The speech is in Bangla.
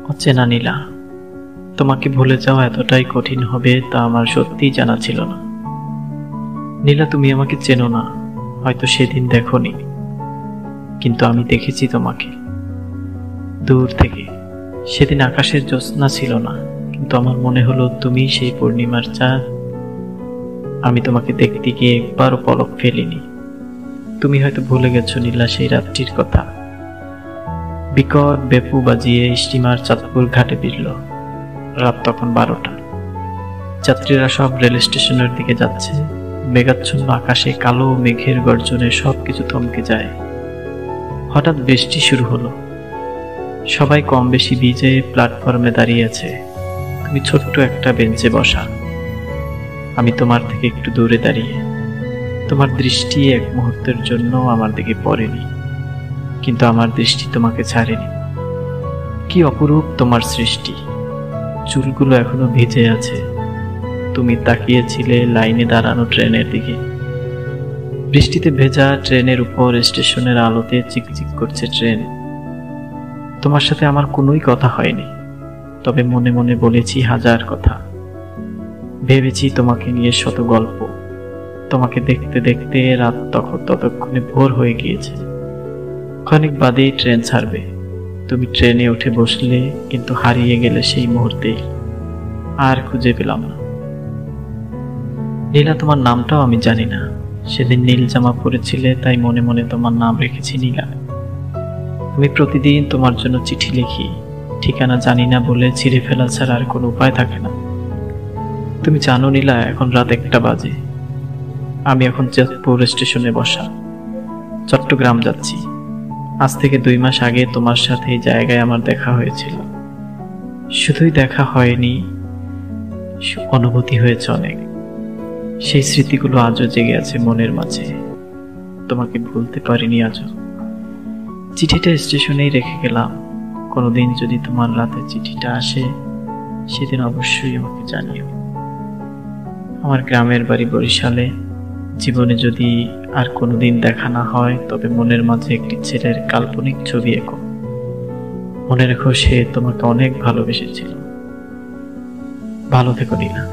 অচেনা নীলা, তোমাকে ভুলে যাওয়া এতটাই কঠিন হবে তা আমার সত্যিই জানা ছিল না। নীলা, তুমি আমাকে চেনো না, হয়তো সেদিন দেখোনি, কিন্তু আমি দেখেছি তোমাকে দূর থেকে। সেদিন আকাশের জ্যোৎস্না ছিল না, কিন্তু আমার মনে হলো তুমি সেই পূর্ণিমার চাঁদ। আমি তোমাকে দেখতে গিয়ে একবারও পলক ফেলিনি। তুমি হয়তো ভুলে গেছো নীলা সেই রাত্রির কথা। বিকট বেপু বাজিয়ে স্টিমার চাঁদপুর ঘাটে ভিড়ল। রাত তখন 12টা। যাত্রীরা সব রেল স্টেশনের দিকে যাচ্ছে। মেঘাচ্ছন্ন আকাশে কালো মেঘের গর্জনে সবকিছু থমকে যায়। হঠাৎ বৃষ্টি শুরু হলো। সবাই কম বেশি ভিজে প্ল্যাটফর্মে দাঁড়িয়ে আছে। তুমি ছোট্ট একটা বেঞ্চে বসা, আমি তোমার থেকে একটু দূরে দাঁড়িয়ে। তোমার দৃষ্টি এক মুহূর্তের জন্য আমার দিকে পড়েনি, কিন্তু আমার দৃষ্টি তোমাকে ছাড়েনি। কি অপরূপ তোমার সৃষ্টি! চুলগুলো এখনো ভিজে আছে। তুমি তাকিয়েছিলে লাইনে দাঁড়ানো ট্রেনের দিকে। বৃষ্টিতে ভেজা ট্রেনের উপর স্টেশনের আলোতে চিকচিক করছে ট্রেন। তোমার সাথে আমার কোনোই কথা হয়নি, তবে মনে মনে বলেছি হাজার কথা। ভেবেছি তোমাকে নিয়ে শত গল্প। তোমাকে দেখতে দেখতে রাত ততক্ষণে ভোর হয়ে গিয়েছে। খানিক বাদেই ট্রেন ছাড়বে। তুমি ট্রেনে উঠে বসলে, কিন্তু হারিয়ে গেলে সেই মুহূর্তেই। আর খুঁজে পেলাম না। নীলা, তোমার নামটাও আমি জানি না। সেদিন নীল জামা পরেছিলে, তাই মনে মনে তোমার নাম রেখেছি নীলা। আমি প্রতিদিন তোমার জন্য চিঠি লিখি। ঠিকানা জানি না বলে ছিঁড়ে ফেলা ছাড়া আর কোনো উপায় থাকে না। তুমি জানো নীলা, এখন রাত 1টা বাজে। আমি এখন চাঁদপুর স্টেশনে বসা, চট্টগ্রাম যাচ্ছি। আজ থেকে 2 মাস আগে তোমার সাথে এই জায়গায় আমার দেখা হয়েছিল। শুধুই দেখা হয়নি, অনুভূতি হয়েছে অনেক। সেই স্মৃতিগুলো আজও জেগে আছে মনের মাঝে। তোমাকে ভুলতে পারিনি আজও। চিঠিটা স্টেশনেই রেখে গেলাম। কোনোদিন যদি তোমার রাতে চিঠিটা আসে, সেদিন অবশ্যই আমাকে জানিও। আমার গ্রামের বাড়ি বরিশালে। জীবনে যদি আর কোনোদিন দেখা না হয়, তবে মনের মাঝে একটি ছেলের কাল্পনিক ছবি এঁকো। মনে রেখো, সে তোমাকে অনেক ভালোবেসেছিল। ভালো থেকো নীলা।